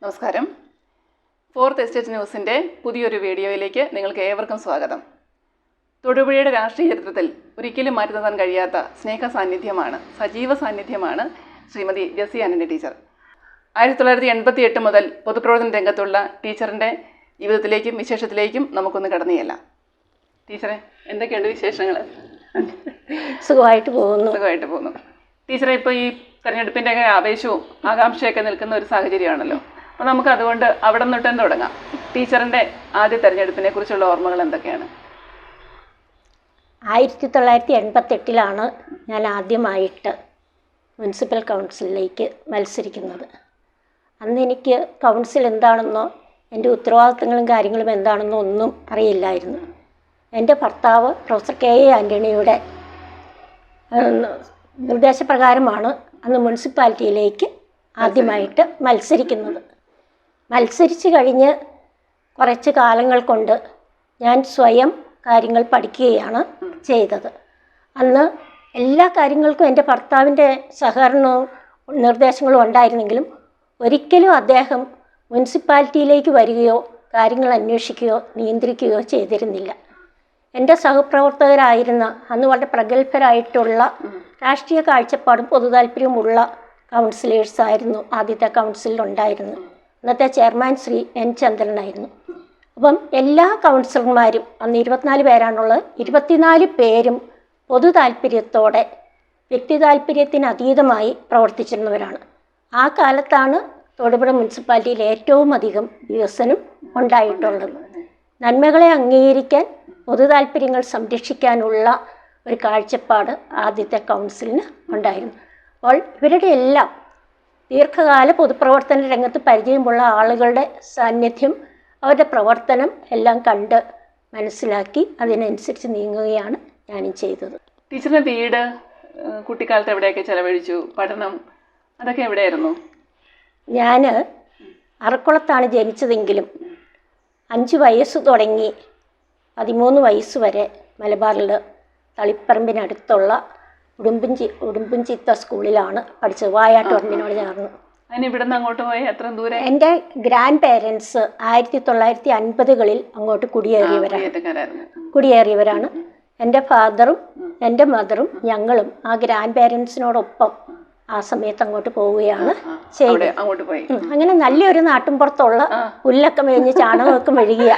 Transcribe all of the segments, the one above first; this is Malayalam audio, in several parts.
നമസ്കാരം. ഫോർത്ത് എസ്റ്റേറ്റ് ന്യൂസിൻ്റെ പുതിയൊരു വീഡിയോയിലേക്ക് നിങ്ങൾക്ക് ഏവർക്കും സ്വാഗതം. തൊടുപുഴയുടെ രാഷ്ട്രീയ ചരിത്രത്തിൽ ഒരിക്കലും മാറ്റി നിർത്താൻ കഴിയാത്ത സ്നേഹ സാന്നിധ്യമാണ്, സജീവ സാന്നിധ്യമാണ് ശ്രീമതി ജെസ്സി ആൻ്റണി ടീച്ചർ. 1988 മുതൽ പൊതുപ്രവർത്തന രംഗത്തുള്ള ടീച്ചറിൻ്റെ ജീവിതത്തിലേക്കും വിശേഷത്തിലേക്കും നമുക്കൊന്ന് കടന്നു ചെല്ലാം. ടീച്ചറെ, എന്തൊക്കെയുണ്ട് വിശേഷങ്ങൾ? സുഖമായിട്ട് പോകുന്നു. ടീച്ചറെ, ഇപ്പോൾ ഈ തെരഞ്ഞെടുപ്പിൻ്റെ ആവേശവും ആകാംക്ഷയൊക്കെ നിൽക്കുന്ന ഒരു സാഹചര്യമാണല്ലോ. അപ്പോൾ നമുക്ക് അതുകൊണ്ട് അവിടെ നിന്നിട്ട് തന്നെ തുടങ്ങാം. ടീച്ചറിൻ്റെ ആദ്യ തെരഞ്ഞെടുപ്പിനെ കുറിച്ചുള്ള ഓർമ്മകൾ എന്തൊക്കെയാണ്? 1988 ഞാൻ ആദ്യമായിട്ട് മുനിസിപ്പൽ കൗൺസിലിലേക്ക് മത്സരിക്കുന്നത്. അന്ന് എനിക്ക് കൗൺസിൽ എന്താണെന്നോ എൻ്റെ ഉത്തരവാദിത്തങ്ങളും കാര്യങ്ങളും എന്താണെന്നോ ഒന്നും അറിയില്ലായിരുന്നു. എൻ്റെ ഭർത്താവ് പ്രൊഫസർ കെ എ ആൻ്റണിയുടെ നിർദ്ദേശപ്രകാരമാണ് അന്ന് മുനിസിപ്പാലിറ്റിയിലേക്ക് ആദ്യമായിട്ട് മത്സരിക്കുന്നത്. മത്സരിച്ച് കഴിഞ്ഞ് കുറച്ച് കാലങ്ങൾ കൊണ്ട് ഞാൻ സ്വയം കാര്യങ്ങൾ പഠിക്കുകയാണ് ചെയ്തത്. അന്ന് എല്ലാ കാര്യങ്ങൾക്കും എൻ്റെ ഭർത്താവിൻ്റെ സഹകരണവും നിർദ്ദേശങ്ങളും ഉണ്ടായിരുന്നെങ്കിലും ഒരിക്കലും അദ്ദേഹം മുനിസിപ്പാലിറ്റിയിലേക്ക് വരികയോ കാര്യങ്ങൾ അന്വേഷിക്കുകയോ നിയന്ത്രിക്കുകയോ ചെയ്തിരുന്നില്ല. എൻ്റെ സഹപ്രവർത്തകരായിരുന്ന അന്ന് വളരെ പ്രഗത്ഭരായിട്ടുള്ള രാഷ്ട്രീയ കാഴ്ചപ്പാടും പൊതുതാൽപര്യമുള്ള കൗൺസിലേഴ്സായിരുന്നു ആദ്യത്തെ കൗൺസിലുണ്ടായിരുന്നു. അന്നത്തെ ചെയർമാൻ ശ്രീ എൻ ചന്ദ്രനായിരുന്നു. അപ്പം എല്ലാ കൗൺസിലർമാരും അന്ന് 24 പേരാണുള്ളത്. 24 പേരും പൊതു താല്പര്യത്തോടെ വ്യക്തി താല്പര്യത്തിന് അതീതമായി പ്രവർത്തിച്ചിരുന്നവരാണ്. ആ കാലത്താണ് തൊടുപുഴ മുനിസിപ്പാലിറ്റിയിൽ ഏറ്റവും അധികം വികസനം ഉണ്ടായിട്ടുള്ളത്. നന്മകളെ അംഗീകരിക്കാൻ പൊതു താല്പര്യങ്ങൾ സംരക്ഷിക്കാനുള്ള ഒരു കാഴ്ചപ്പാട് ആദ്യത്തെ കൗൺസിലിന് ഉണ്ടായിരുന്നു. അപ്പോൾ ഇവരുടെ എല്ലാം ദീർഘകാല പൊതുപ്രവർത്തന രംഗത്ത് പരിചയമുള്ള ആളുകളുടെ സാന്നിധ്യം, അവരുടെ പ്രവർത്തനം എല്ലാം കണ്ട് മനസ്സിലാക്കി അതിനനുസരിച്ച് നീങ്ങുകയാണ് ഞാനും ചെയ്തത്. ടീച്ചറിൻ്റെ വീട് കുട്ടിക്കാലത്ത് എവിടെയൊക്കെ ചെലവഴിച്ചു? പഠനം അതൊക്കെ എവിടെയായിരുന്നു? ഞാൻ അറക്കുളത്താണ് ജനിച്ചതെങ്കിലും 5 വയസ്സ് തുടങ്ങി 13 വയസ്സ് വരെ മലബാറിൽ തളിപ്പറമ്പിനടുത്തുള്ള ഉടുമ്പുംചിത്ത സ്കൂളിലാണ് പഠിച്ചത്. വായാട്ടോറിനോട് ചേർന്ന്. അതിന് ഇവിടെ നിന്ന് അങ്ങോട്ട് പോയി എത്ര ദൂരം? എൻ്റെ ഗ്രാൻഡ് പേരൻസ് 1950കളിൽ അങ്ങോട്ട് കുടിയേറിയവരാണ്. എൻ്റെ ഫാദറും എൻ്റെ മദറും ഞങ്ങളും ആ ഗ്രാൻഡ് പേരൻസിനോടൊപ്പം ആ സമയത്ത് അങ്ങോട്ട് പോവുകയാണ് ചെയ്തത്. അങ്ങനെ നല്ലൊരു നാട്ടിൻപുറത്തുള്ള പുല്ലൊക്കെ മേഞ്ഞ് ചാണകമൊക്കെ മെഴുകിയ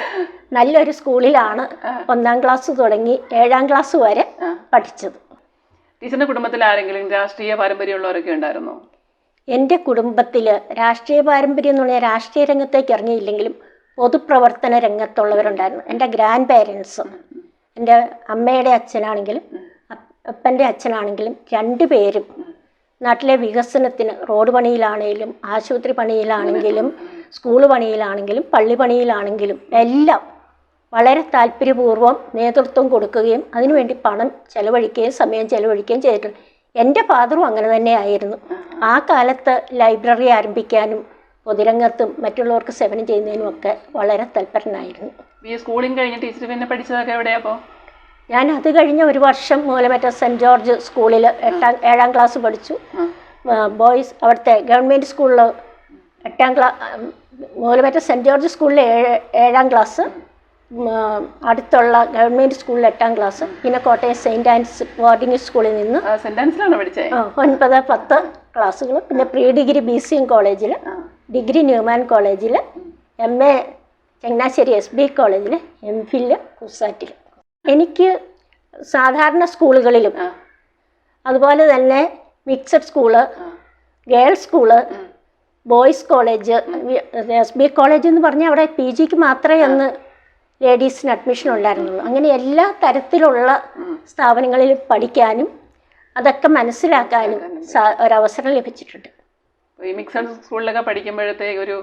നല്ലൊരു സ്കൂളിലാണ് 1ാം ക്ലാസ് തുടങ്ങി 7ാം ക്ലാസ് വരെ പഠിച്ചത്. ടീച്ചറിന്റെ കുടുംബത്തിൽ ആരെങ്കിലും രാഷ്ട്രീയ പാരമ്പര്യമുള്ളവരൊക്കെ ഉണ്ടായിരുന്നോ? എൻ്റെ കുടുംബത്തിൽ രാഷ്ട്രീയ പാരമ്പര്യം എന്ന് പറഞ്ഞാൽ രാഷ്ട്രീയ രംഗത്തേക്ക് ഇറങ്ങിയില്ലെങ്കിലും പൊതുപ്രവർത്തന രംഗത്തുള്ളവരുണ്ടായിരുന്നു. എൻ്റെ ഗ്രാൻഡ് പേരൻസ്, എൻ്റെ അമ്മയുടെ അച്ഛനാണെങ്കിലും അപ്പൻ്റെ അച്ഛനാണെങ്കിലും 2 പേരും നാട്ടിലെ വികസനത്തിന് റോഡ് പണിയിലാണെങ്കിലും ആശുപത്രി പണിയിലാണെങ്കിലും സ്കൂൾ പണിയിലാണെങ്കിലും പള്ളി പണിയിലാണെങ്കിലും എല്ലാം വളരെ താല്പര്യപൂർവ്വം നേതൃത്വം കൊടുക്കുകയും അതിനുവേണ്ടി പണം ചെലവഴിക്കുകയും സമയം ചെലവഴിക്കുകയും ചെയ്തിട്ടുണ്ട്. എൻ്റെ ഫാദറും അങ്ങനെ തന്നെയായിരുന്നു. ആ കാലത്ത് ലൈബ്രറി ആരംഭിക്കാനും പൊതുരംഗത്തും മറ്റുള്ളവർക്ക് സേവനം ചെയ്യുന്നതിനും ഒക്കെ വളരെ തൽപരനായിരുന്നു. സ്കൂളിംഗ് കഴിഞ്ഞ് ടീച്ചർ പിന്നെ പഠിച്ചതൊക്കെ എവിടെയാ? അപ്പോൾ ഞാൻ അത് കഴിഞ്ഞ് 1 വർഷം മൂലമറ്റ സെൻറ്റ് ജോർജ് സ്കൂളിൽ 7ാം ക്ലാസ് പഠിച്ചു. ബോയ്സ് അവിടുത്തെ ഗവൺമെൻറ് സ്കൂളിൽ 8ാം മൂലമറ്റ സെൻറ്റ് ജോർജ് സ്കൂളിൽ 7ാം ക്ലാസ്, അടുത്തുള്ള ഗവൺമെൻറ് സ്കൂളിൽ 8ാം ക്ലാസ്, പിന്നെ കോട്ടയം സെയിൻറ്റ് ആൻസ് ബോർഡിംഗ് സ്കൂളിൽ നിന്ന് 9, 10 ക്ലാസ്സുകൾ, പിന്നെ പ്രീ ഡിഗ്രി BCM കോളേജിൽ, ഡിഗ്രി ന്യൂമാൻ കോളേജിൽ, MA ചങ്ങനാശ്ശേരി SB കോളേജിൽ, MPhil കുസാറ്റിൽ. എനിക്ക് സാധാരണ സ്കൂളുകളിലും അതുപോലെ തന്നെ mixed school, girls school, boys college, SB college എന്ന് പറഞ്ഞാൽ അവിടെ PGക്ക് മാത്രമേ അന്ന് ലേഡീസിന് അഡ്മിഷൻ ഉണ്ടായിരുന്നുള്ളൂ. അങ്ങനെ എല്ലാ തരത്തിലുള്ള സ്ഥാപനങ്ങളിൽ പഠിക്കാനും അതൊക്കെ മനസ്സിലാക്കാനും ഒരവസരം ലഭിച്ചിട്ടുണ്ട്. ഈ മിക്സഡ് സ്കൂളിലൊക്കെ പഠിക്കുമ്പോഴത്തേക്ക് ഒരു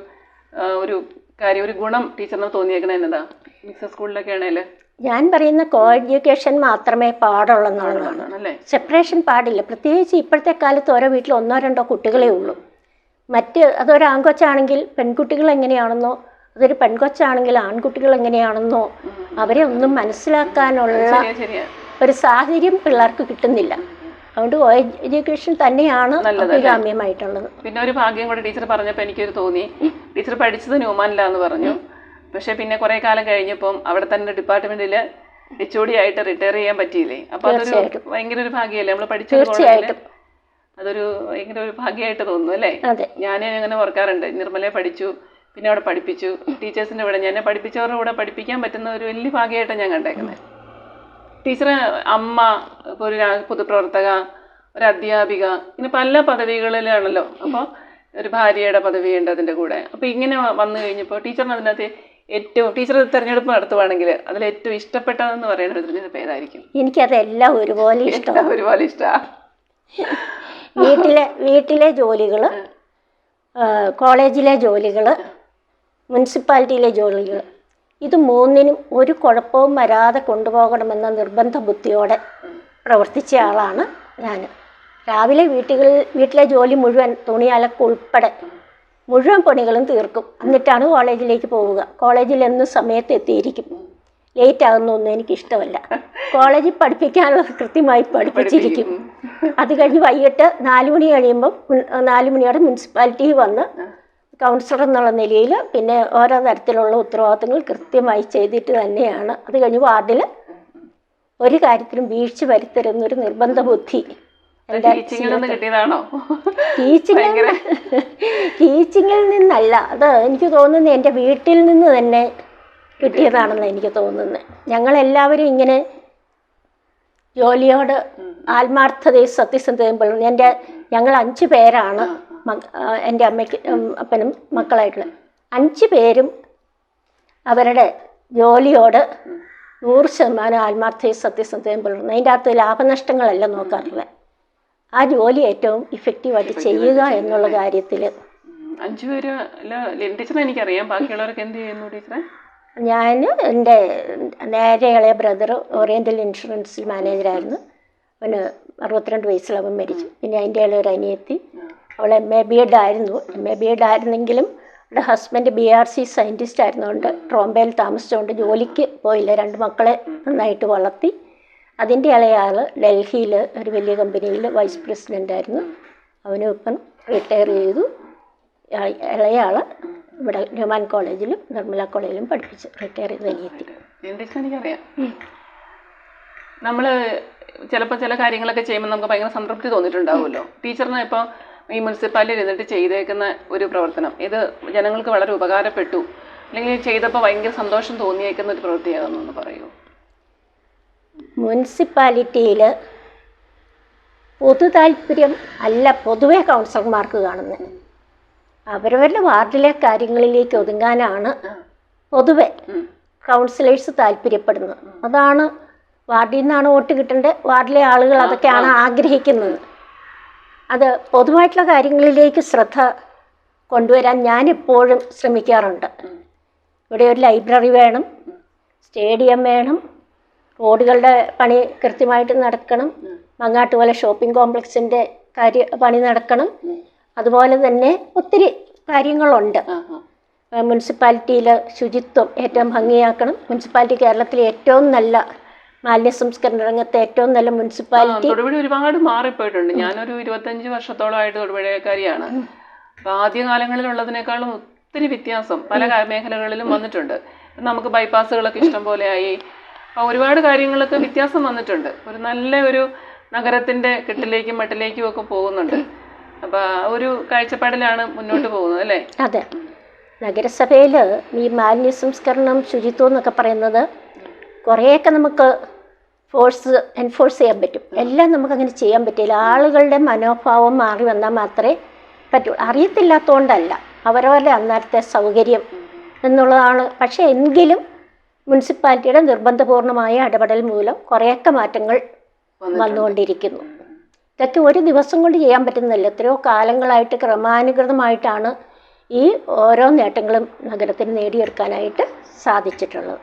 കാര്യം, ഒരു ഗുണം ടീച്ചറിന് തോന്നിയേക്കണേ എന്നതാ? മിക്സഡ് സ്കൂളിലൊക്കെ ആണെങ്കിൽ ഞാൻ പറയുന്ന കോ എഡ്യൂക്കേഷൻ മാത്രമേ പാടുള്ളെന്നുള്ളതാണ്. സെപ്പറേഷൻ പാടില്ല. പ്രത്യേകിച്ച് ഇപ്പോഴത്തെ കാലത്ത് ഓരോ വീട്ടിൽ 1-2 കുട്ടികളേ ഉള്ളൂ. അതൊരു ആൺകൊച്ചാണെങ്കിൽ പെൺകുട്ടികൾ എങ്ങനെയാണെന്നോ, അതൊരു പെൺകൊച്ചാണെങ്കിൽ ആൺകുട്ടികൾ എങ്ങനെയാണെന്നോ അവരെ ഒന്നും മനസ്സിലാക്കാനുള്ള ഒരു സാഹചര്യം പിള്ളേർക്ക് കിട്ടുന്നില്ല. അതുകൊണ്ട് എഡ്യൂക്കേഷൻ തന്നെയാണ് അഭികാമ്യമായിട്ടുള്ളത്. പിന്നെ ഒരു ഭാഗ്യം കൂടെ ടീച്ചർ പറഞ്ഞപ്പോൾ എനിക്കൊരു തോന്നി, ടീച്ചർ പഠിച്ചത് ന്യൂമാനിലാന്ന് പറഞ്ഞു. പക്ഷെ പിന്നെ കുറേ കാലം കഴിഞ്ഞപ്പം അവിടെ തന്നെ ഡിപ്പാർട്ട്മെന്റിൽ HOD ആയിട്ട് റിട്ടയർ ചെയ്യാൻ പറ്റിയില്ലേ? അപ്പൊ അതൊരു ഭയങ്കര ഒരു ഭാഗ്യമല്ലേ? നമ്മൾ പഠിച്ചത് അതൊരു ഭയങ്കര ഒരു ഭാഗ്യമായിട്ട് തോന്നുന്നു അല്ലേ? ഞാൻ അങ്ങനെ ഓർക്കാറുണ്ട്. നിർമ്മലയെ പഠിച്ചു, പിന്നെ അവിടെ പഠിപ്പിച്ചു, ടീച്ചേഴ്സിൻ്റെ കൂടെ എന്നെ പഠിപ്പിച്ചവരുടെ കൂടെ പഠിപ്പിക്കാൻ പറ്റുന്ന ഒരു വലിയ ഭാഗ്യമായിട്ടാണ് ഞാൻ കണ്ടേക്കുന്നത്. ടീച്ചർ അമ്മ, ഇപ്പോൾ ഒരു പൊതുപ്രവർത്തക, ഒരു അധ്യാപിക, ഇങ്ങനെ പല പദവികളിലാണല്ലോ. അപ്പോൾ ഒരു ഭാര്യയുടെ പദവിയുണ്ട് അതിൻ്റെ കൂടെ. അപ്പോൾ ഇങ്ങനെ വന്നു കഴിഞ്ഞപ്പോൾ ടീച്ചറിന് അതിനകത്ത് ഏറ്റവും, ടീച്ചർ തിരഞ്ഞെടുപ്പ് നടത്തുവാണെങ്കിൽ അതിൽ ഏറ്റവും ഇഷ്ടപ്പെട്ടതെന്ന് പറയുന്ന ഒരു തിരഞ്ഞെടുപ്പ് ഏതായിരിക്കും? എനിക്കതെല്ലാം ഒരുപോലെ ഇഷ്ടമാണ്. വീട്ടിലെ ജോലികൾ, കോളേജിലെ ജോലികൾ, മുനിസിപ്പാലിറ്റിയിലെ ജോലികൾ, ഇത് മൂന്നിനും ഒരു കുഴപ്പവും വരാതെ കൊണ്ടുപോകണമെന്ന നിർബന്ധ ബുദ്ധിയോടെ പ്രവർത്തിച്ച ആളാണ് ഞാൻ. രാവിലെ വീട്ടിലെ ജോലി മുഴുവൻ, തുണി അലക്ക് ഉൾപ്പെടെ മുഴുവൻ പണികളും തീർക്കും. എന്നിട്ടാണ് കോളേജിലേക്ക് പോവുക. കോളേജിൽ എന്നും സമയത്ത് എത്തിയിരിക്കും. ലേറ്റ് ആകുന്നൊന്നും എനിക്കിഷ്ടമല്ല. കോളേജിൽ പഠിപ്പിക്കാനുള്ളത് കൃത്യമായി പഠിപ്പിച്ചിരിക്കും. അത് കഴിഞ്ഞ് വൈകിട്ട് 4 മണി കഴിയുമ്പം 4 മണിയോടെ മുനിസിപ്പാലിറ്റിയിൽ വന്ന് കൗൺസിലർ എന്നുള്ള നിലയിൽ പിന്നെ ഓരോ തരത്തിലുള്ള ഉത്തരവാദിത്തങ്ങൾ കൃത്യമായി ചെയ്തിട്ട് തന്നെയാണ്. അത് കഴിഞ്ഞ് വാർഡിൽ ഒരു കാര്യത്തിലും വീഴ്ച വരുത്തരുന്നൊരു നിർബന്ധ ബുദ്ധി ടീച്ചിങ്ങിൽ നിന്നല്ല, അത് എനിക്ക് തോന്നുന്നത് എൻ്റെ വീട്ടിൽ നിന്ന് തന്നെ കിട്ടിയതാണെന്ന് എനിക്ക് തോന്നുന്നത്. ഞങ്ങളെല്ലാവരും ഇങ്ങനെ ജോലിയോട് ആത്മാർത്ഥതയും സത്യസന്ധതയും പുലർത്തുന്നു. ഞങ്ങൾ 5 പേരാണ് എൻ്റെ അമ്മയ്ക്ക് അപ്പനും മക്കളായിട്ടുള്ള 5 പേരും അവരുടെ ജോലിയോട് 100% ആത്മാർത്ഥതയും സത്യസന്ധതയും പുലർത്തുന്നു. അതിൻ്റെ അകത്ത് ലാഭനഷ്ടങ്ങളല്ല നോക്കാറുള്ളത്. ആ ജോലി ഏറ്റവും ഇഫക്റ്റീവായിട്ട് ചെയ്യുക എന്നുള്ള കാര്യത്തിൽ 5 പേര് ടീച്ചറെ എനിക്കറിയാം. ബാക്കിയുള്ളവരൊക്കെ എന്ത് ചെയ്യുന്നു ടീച്ചറെ? ഞാൻ എൻ്റെ നേരെ ഇളയ ബ്രദർ ഓറിയൻ്റൽ ഇൻഷുറൻസിൽ മാനേജറായിരുന്നു. അവന് 62 വയസ്സിൽ അവൻ മരിച്ചു. പിന്നെ അതിൻ്റെ ഇളയൊരു അനിയത്തി, അവൾ MA BEd ആയിരുന്നു. MA BEd ആയിരുന്നെങ്കിലും അവളുടെ ഹസ്ബൻഡ് BRC സയൻറ്റിസ്റ്റ് ആയിരുന്നുകൊണ്ട് ട്രോംബയിൽ താമസിച്ചുകൊണ്ട് ജോലിക്ക് പോയില്ല. 2 മക്കളെ നന്നായിട്ട് വളർത്തി. അതിൻ്റെ ഇളയാൾ ഡൽഹിയിൽ ഒരു വലിയ കമ്പനിയിൽ വൈസ് പ്രസിഡൻ്റ് ആയിരുന്നു. അവനും ഇപ്പം റിട്ടയർ ചെയ്തു. ഇളയാൾ ഇവിടെ ഹ്യൂമാൻ കോളേജിലും നിർമ്മല കോളേജിലും പഠിപ്പിച്ച് റിട്ടയർ ചെയ്ത് അനിയത്തി. എനിക്കറിയാം. നമ്മൾ ചിലപ്പോൾ ചില കാര്യങ്ങളൊക്കെ ചെയ്യുമ്പോൾ നമുക്ക് ഭയങ്കര സംതൃപ്തി തോന്നിയിട്ടുണ്ടാവുമല്ലോ. ടീച്ചറിന് ഇപ്പോൾ ഈ മുനിസിപ്പാലിറ്റിയിൽ ഇരുന്നിട്ട് ചെയ്തേക്കുന്ന ഒരു പ്രവർത്തനം ഇത് ജനങ്ങൾക്ക് വളരെ ഉപകാരപ്പെട്ടു, അല്ലെങ്കിൽ ചെയ്തപ്പോൾ ഭയങ്കര സന്തോഷം തോന്നിയേക്കുന്ന ഒരു പ്രവൃത്തിയാകുന്നു പറയൂ. മുനിസിപ്പാലിറ്റിയിൽ പൊതു താല്പര്യം അല്ല പൊതുവെ കൗൺസിലർമാർക്ക് കാണുന്നത്. അവരവരുടെ വാർഡിലെ കാര്യങ്ങളിലേക്ക് ഒതുങ്ങാനാണ് പൊതുവെ കൗൺസിലേഴ്സ് താല്പര്യപ്പെടുന്നത്. അതാണ് വാർഡിൽ നിന്നാണ് വോട്ട് കിട്ടേണ്ടത്. വാർഡിലെ ആളുകൾ അതൊക്കെയാണ് ആഗ്രഹിക്കുന്നത്. അത് പൊതുവായിട്ടുള്ള കാര്യങ്ങളിലേക്ക് ശ്രദ്ധ കൊണ്ടുവരാൻ ഞാൻ എപ്പോഴും ശ്രമിക്കാറുണ്ട്. ഇവിടെ ഒരു ലൈബ്രറി വേണം, സ്റ്റേഡിയം വേണം, റോഡുകളുടെ പണി കൃത്യമായിട്ട് നടക്കണം, മങ്ങാട്ടുപോലെ ഷോപ്പിംഗ് കോംപ്ലക്സിൻ്റെ പണി നടക്കണം. അതുപോലെ തന്നെ ഒത്തിരി കാര്യങ്ങളുണ്ട്. മുനിസിപ്പാലിറ്റിയിൽ ശുചിത്വം ഏറ്റവും ഭംഗിയാക്കണം. മുനിസിപ്പാലിറ്റി കേരളത്തിലെ ഏറ്റവും നല്ല മാലിന്യ സംസ്കരണ രംഗത്തെ ഏറ്റവും നല്ല മുനിസിപ്പാലിറ്റി. തൊടുപുഴ ഒരുപാട് മാറിപ്പോയിട്ടുണ്ട്. ഞാനൊരു 25 വർഷത്തോളമായിട്ട് തൊടുപുഴക്കാരിയാണ്. അപ്പോൾ ആദ്യകാലങ്ങളിലുള്ളതിനേക്കാളും ഒത്തിരി വ്യത്യാസം പല മേഖലകളിലും വന്നിട്ടുണ്ട്. നമുക്ക് ബൈപ്പാസുകളൊക്കെ ഇഷ്ടം പോലെയായി. അപ്പോൾ ഒരുപാട് കാര്യങ്ങളൊക്കെ വ്യത്യാസം വന്നിട്ടുണ്ട്. ഒരു നല്ല ഒരു നഗരത്തിൻ്റെ കെട്ടിലേക്കും മട്ടിലേക്കും ഒക്കെ പോകുന്നുണ്ട്. അപ്പോൾ ആ ഒരു കാഴ്ചപ്പാടിലാണ് മുന്നോട്ട് പോകുന്നത് അല്ലേ? അതെ. നഗരസഭയിൽ ഈ മാലിന്യ സംസ്കരണം, ശുചിത്വം എന്നൊക്കെ പറയുന്നത് കുറേയൊക്കെ നമുക്ക് എൻഫോഴ്സ് ചെയ്യാൻ പറ്റും. എല്ലാം നമുക്കങ്ങനെ ചെയ്യാൻ പറ്റില്ല. ആളുകളുടെ മനോഭാവം മാറി വന്നാൽ മാത്രമേ പറ്റൂ. അറിയത്തില്ലാത്തതുകൊണ്ടല്ല, അവരവരുടെ അന്നേരത്തെ സൗകര്യം എന്നുള്ളതാണ്. പക്ഷേ എങ്കിലും മുനിസിപ്പാലിറ്റിയുടെ നിർബന്ധപൂർണമായ ഇടപെടൽ മൂലം കുറേയൊക്കെ മാറ്റങ്ങൾ വന്നുകൊണ്ടിരിക്കുന്നു. ഇതൊക്കെ ഒരു ദിവസം കൊണ്ട് ചെയ്യാൻ പറ്റുന്നില്ല. എത്രയോ കാലങ്ങളായിട്ട് ക്രമാനുഗതമായിട്ടാണ് ഈ ഓരോ നേട്ടങ്ങളും നഗരത്തിന് നേടിയെടുക്കാനായിട്ട് സാധിച്ചിട്ടുള്ളത്.